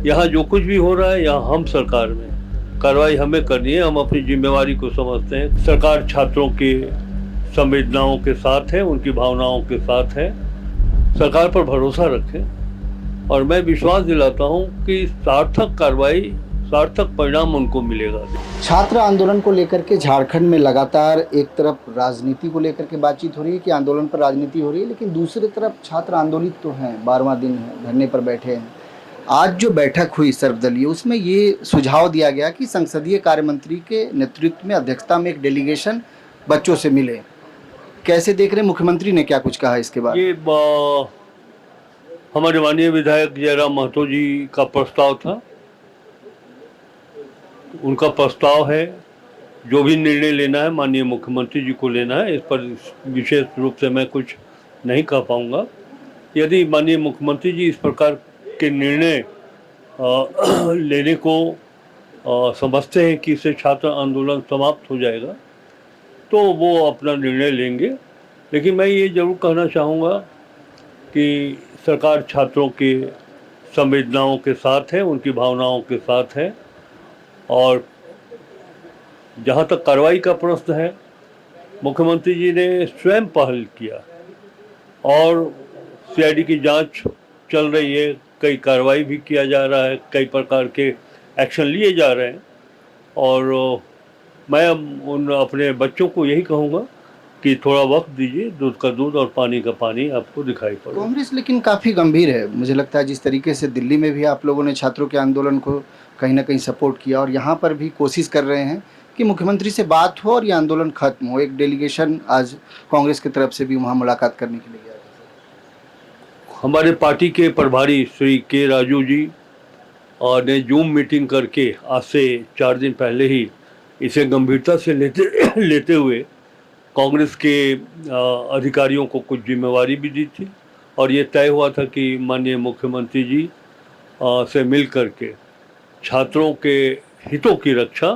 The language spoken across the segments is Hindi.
यहाँ जो कुछ भी हो रहा है, यहाँ हम सरकार में कार्रवाई हमें करनी है। हम अपनी जिम्मेवारी को समझते हैं। सरकार छात्रों की संवेदनाओं के साथ है, उनकी भावनाओं के साथ है। सरकार पर भरोसा रखें और मैं विश्वास दिलाता हूँ कि सार्थक कार्रवाई, सार्थक परिणाम उनको मिलेगा। छात्र आंदोलन को लेकर के झारखंड में लगातार एक तरफ राजनीति को लेकर के बातचीत हो रही है कि आंदोलन पर राजनीति हो रही है, लेकिन दूसरी तरफ छात्र आंदोलित तो हैं, 12वां दिन है, धरने पर बैठे हैं। आज जो बैठक हुई सर्वदलीय, उसमें ये सुझाव दिया गया कि संसदीय कार्य मंत्री के नेतृत्व में, अध्यक्षता में एक डेलीगेशन बच्चों से मिले। कैसे देख रहे हैं, मुख्यमंत्री ने क्या कुछ कहा इसके बाद? ये हमारे माननीय विधायक जयराम महतो जी का प्रस्ताव था। उनका प्रस्ताव है, जो भी निर्णय लेना है माननीय मुख्यमंत्री जी को लेना है। इस पर विशेष रूप से मैं कुछ नहीं कह पाऊंगा। यदि माननीय मुख्यमंत्री जी इस प्रकार के निर्णय लेने को समझते हैं कि इससे छात्र आंदोलन समाप्त हो जाएगा, तो वो अपना निर्णय लेंगे। लेकिन मैं ये जरूर कहना चाहूँगा कि सरकार छात्रों की संवेदनाओं के साथ है, उनकी भावनाओं के साथ है। और जहाँ तक कार्रवाई का प्रश्न है, मुख्यमंत्री जी ने स्वयं पहल किया और सीआईडी की जांच चल रही है। कई कार्रवाई भी किया जा रहा है, कई प्रकार के एक्शन लिए जा रहे हैं। और मैं उन अपने बच्चों को यही कहूँगा कि थोड़ा वक्त दीजिए, दूध का दूध और पानी का पानी आपको दिखाई पड़ेगा। कांग्रेस लेकिन काफ़ी गंभीर है, मुझे लगता है। जिस तरीके से दिल्ली में भी आप लोगों ने छात्रों के आंदोलन को कहीं ना कहीं सपोर्ट किया, और यहाँ पर भी कोशिश कर रहे हैं कि मुख्यमंत्री से बात हो और ये आंदोलन खत्म हो। एक डेलीगेशन आज कांग्रेस की तरफ से भी वहाँ मुलाकात करने के लिए गया। हमारे पार्टी के प्रभारी श्री के राजू जी ने जूम मीटिंग करके आज से 4 दिन पहले ही इसे गंभीरता से लेते हुए कांग्रेस के अधिकारियों को कुछ जिम्मेवारी भी दी थी। और ये तय हुआ था कि माननीय मुख्यमंत्री जी से मिल करके छात्रों के हितों की रक्षा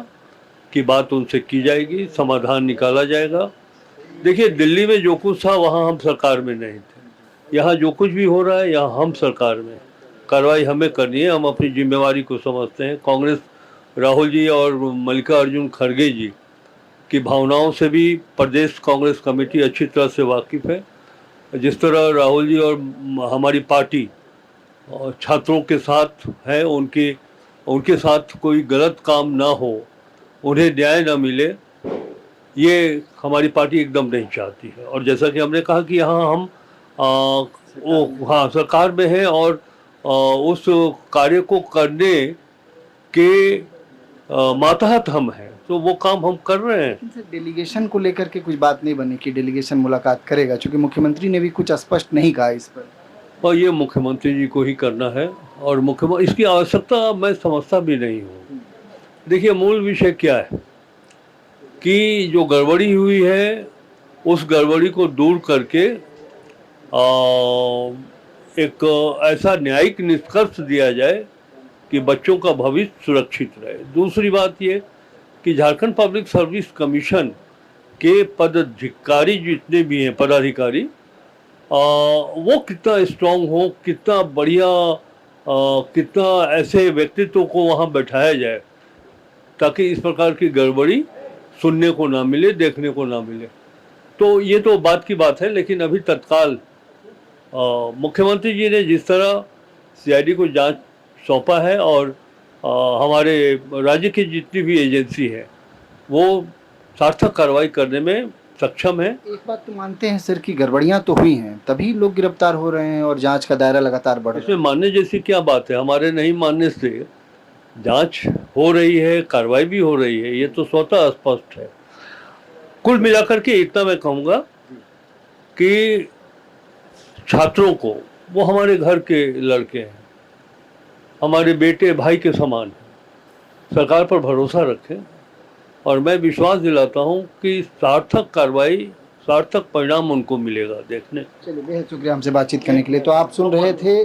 की बात उनसे की जाएगी, समाधान निकाला जाएगा। देखिए, दिल्ली में जो कुछ था वहाँ हम सरकार में नहीं थे। यहाँ जो कुछ भी हो रहा है, यहाँ हम सरकार में कार्रवाई हमें करनी है। हम अपनी जिम्मेवारी को समझते हैं। कांग्रेस, राहुल जी और मल्लिकार्जुन खड़गे जी की भावनाओं से भी प्रदेश कांग्रेस कमेटी अच्छी तरह से वाकिफ़ है। जिस तरह राहुल जी और हमारी पार्टी छात्रों के साथ है, उनके साथ कोई गलत काम ना हो, उन्हें न्याय ना मिले, ये हमारी पार्टी एकदम नहीं चाहती है। और जैसा कि हमने कहा कि यहाँ हम सरकार में है और उस कार्य को करने के मातहत हम हैं, तो वो काम हम कर रहे हैं। डेलीगेशन को लेकर के कुछ बात नहीं बनी कि डेलीगेशन मुलाकात करेगा, क्योंकि मुख्यमंत्री ने भी कुछ स्पष्ट नहीं कहा इस पर। और ये मुख्यमंत्री जी को ही करना है, और इसकी आवश्यकता मैं समझता भी नहीं हूँ। देखिए, मूल विषय क्या है कि जो गड़बड़ी हुई है, उस गड़बड़ी को दूर करके एक ऐसा न्यायिक निष्कर्ष दिया जाए कि बच्चों का भविष्य सुरक्षित रहे। दूसरी बात ये कि झारखंड पब्लिक सर्विस कमीशन के पदाधिकारी जितने भी हैं, पदाधिकारी वो कितना स्ट्रांग हो, कितना बढ़िया, कितना ऐसे व्यक्तित्व को वहाँ बैठाया जाए ताकि इस प्रकार की गड़बड़ी सुनने को ना मिले, देखने को ना मिले। तो ये तो बात की बात है। लेकिन अभी तत्काल मुख्यमंत्री जी ने जिस तरह सीआईडी को जांच सौंपा है और हमारे राज्य की जितनी भी एजेंसी है वो सार्थक कार्रवाई करने में सक्षम है। एक बात तो मानते हैं सर कि गड़बड़ियां तो हुई हैं, तभी लोग गिरफ्तार हो रहे हैं और जांच का दायरा लगातार बढ़ रहा है। इसमें मानने जैसी क्या बात है? हमारे नहीं मानने से जांच हो रही है, कार्रवाई भी हो रही है, ये तो स्वतः स्पष्ट है। कुल मिलाकर के इतना मैं कहूँगा कि छात्रों को, वो हमारे घर के लड़के हैं, हमारे बेटे भाई के समान हैं। सरकार पर भरोसा रखें और मैं विश्वास दिलाता हूं कि सार्थक कार्रवाई, सार्थक परिणाम उनको मिलेगा। देखने चलिए, बेहद शुक्रिया हमसे बातचीत करने के लिए। तो आप सुन रहे थे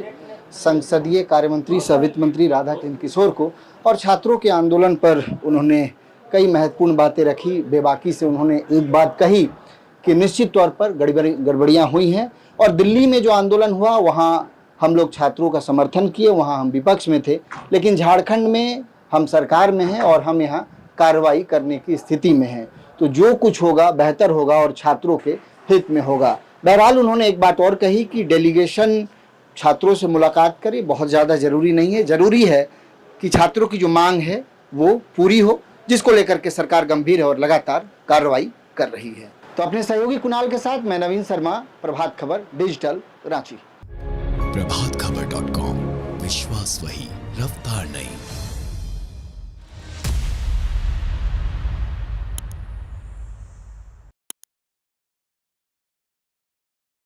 संसदीय कार्य मंत्री सह वित्त मंत्री राधाकिशन किशोर को, और छात्रों के आंदोलन पर उन्होंने कई महत्वपूर्ण बातें रखी। बेबाकी से उन्होंने एक बात कही कि निश्चित तौर पर गड़बड़ियाँ हुई हैं, और दिल्ली में जो आंदोलन हुआ वहाँ हम लोग छात्रों का समर्थन किए, वहाँ हम विपक्ष में थे, लेकिन झारखंड में हम सरकार में हैं और हम यहाँ कार्रवाई करने की स्थिति में हैं। तो जो कुछ होगा बेहतर होगा और छात्रों के हित में होगा। बहरहाल उन्होंने एक बात और कही कि डेलीगेशन छात्रों से मुलाकात करे, बहुत ज़्यादा ज़रूरी नहीं है। ज़रूरी है कि छात्रों की जो मांग है वो पूरी हो, जिसको लेकर के सरकार गंभीर है और लगातार कार्रवाई कर रही है। तो अपने सहयोगी कुणाल के साथ मैं नवीन शर्मा, प्रभात खबर डिजिटल, रांची। प्रभातखबर.com, विश्वास वही, रफ्तार नहीं।